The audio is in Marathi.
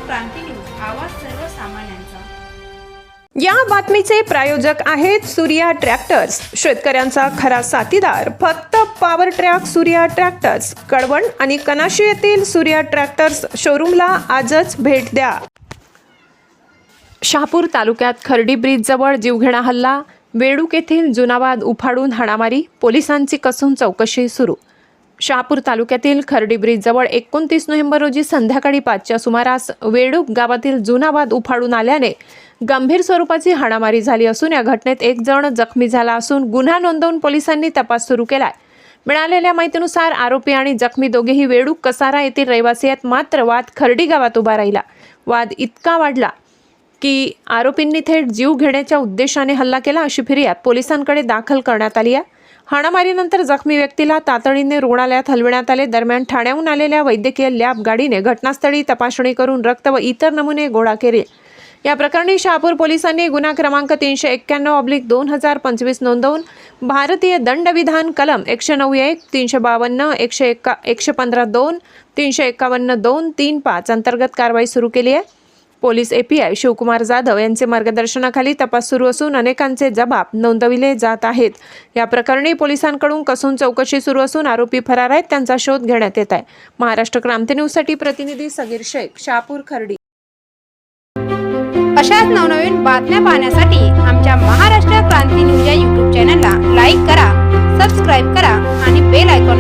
क्रांती न्यूज, आवाज सर्वसामान्यांचा। या बातमीचे प्रायोजक आहेत सूर्या ट्रॅक्टर्स, शेतकऱ्यांचा खरा साथीदार फक्त power track Surya tractors, Kalwan आणि कनाशी येथील सूर्या ट्रॅक्टर्स शोरूमला आजच भेट द्या। शहापूर तालुक्यात खर्डी ब्रिज जवळ जीवघेणा हल्ला, वेडूक येथील जुना वाद उफाडून हाणामारी, पोलिसांची कसून चौकशी सुरू। शहापूर तालुक्यातील खर्डी ब्रिज जवळ 29 नोव्हेंबर रोजी संध्याकाळी 5च्या सुमारास वेडूक गावातील जुना वाद उफाडून आल्याने गंभीर स्वरूपाची हाणामारी झाली असून या घटनेत एक जण जखमी झाला असून गुन्हा नोंदवून पोलिसांनी तपास सुरू केलाय। मिळालेल्या माहितीनुसार आरोपी आणि जखमी दोघेही वेडूक कसारा येथील रहिवासी आहेत, मात्र वाद खर्डी गावात उभा राहिला। वाद इतका वाढला की आरोपींनी थेट जीव घेण्याच्या उद्देशाने हल्ला केला अशी फिर्याद पोलिसांकडे दाखल करण्यात आली आहे। हाणामारीनंतर जखमी व्यक्तीला तातडीने रुग्णालयात हलविण्यात आले। दरम्यान ठाण्याहून आलेल्या वैद्यकीय लॅब गाडीने घटनास्थळी तपासणी करून रक्त व इतर नमुने गोळा केले। या प्रकरणी शहापूर पोलिसांनी गुन्हा क्रमांक 391/2025 नोंदवून भारतीय दंडविधान कलम 109(1), 352, 115(2), 351(2), 35 अंतर्गत कारवाई सुरू केली आहे। पोलीस API शिवकुमार जाधव यांचे मार्गदर्शनाखाली तपास सुरू असून अनेकांचे जबाब नोंदविले जात आहेत। या प्रकरणी पोलिसांकडून कसून चौकशी सुरू असून आरोपी फरार आहेत, त्यांचा शोध घेण्यात येत आहे। महाराष्ट्र क्रांती न्यूजसाठी प्रतिनिधी सगीर शेख, शहापूर खर्डी। अशाच नवनवीन बातम्या पाहण्यासाठी आमच्या महाराष्ट्र क्रांती न्यूज या YouTube चॅनलला लाईक करा, सबस्क्राईब करा आणि बेल आयकॉन